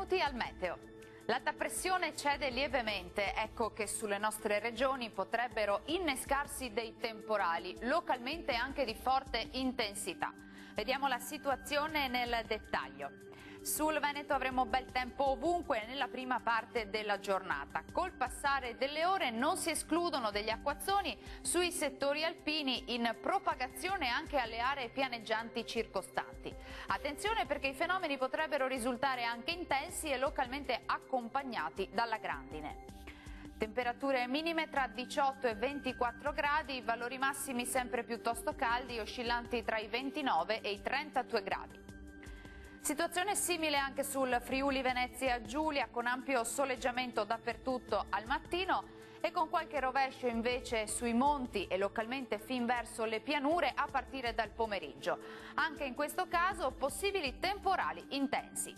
benvenuti al meteo. L'alta pressione cede lievemente, ecco che sulle nostre regioni potrebbero innescarsi dei temporali, localmente anche di forte intensità. Vediamo la situazione nel dettaglio. Sul Veneto avremo bel tempo ovunque nella prima parte della giornata. Col passare delle ore non si escludono degli acquazzoni sui settori alpini in propagazione anche alle aree pianeggianti circostanti. Attenzione perché i fenomeni potrebbero risultare anche intensi e localmente accompagnati dalla grandine. Temperature minime tra 18 e 24 gradi, valori massimi sempre piuttosto caldi, oscillanti tra i 29 e i 32 gradi. Situazione simile anche sul Friuli Venezia Giulia, con ampio soleggiamento dappertutto al mattino e con qualche rovescio invece sui monti e localmente fin verso le pianure a partire dal pomeriggio. Anche in questo caso possibili temporali intensi.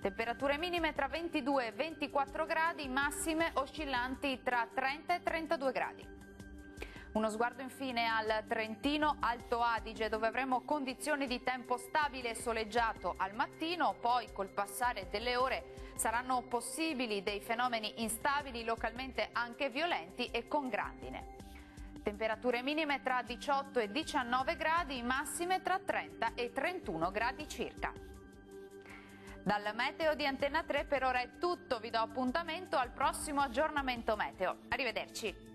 Temperature minime tra 22 e 24 gradi, massime oscillanti tra 30 e 32 gradi. Uno sguardo infine al Trentino Alto Adige, dove avremo condizioni di tempo stabile e soleggiato al mattino, poi col passare delle ore saranno possibili dei fenomeni instabili, localmente anche violenti e con grandine. Temperature minime tra 18 e 19 gradi, massime tra 30 e 31 gradi circa. Dal meteo di Antenna 3 per ora è tutto, vi do appuntamento al prossimo aggiornamento meteo. Arrivederci.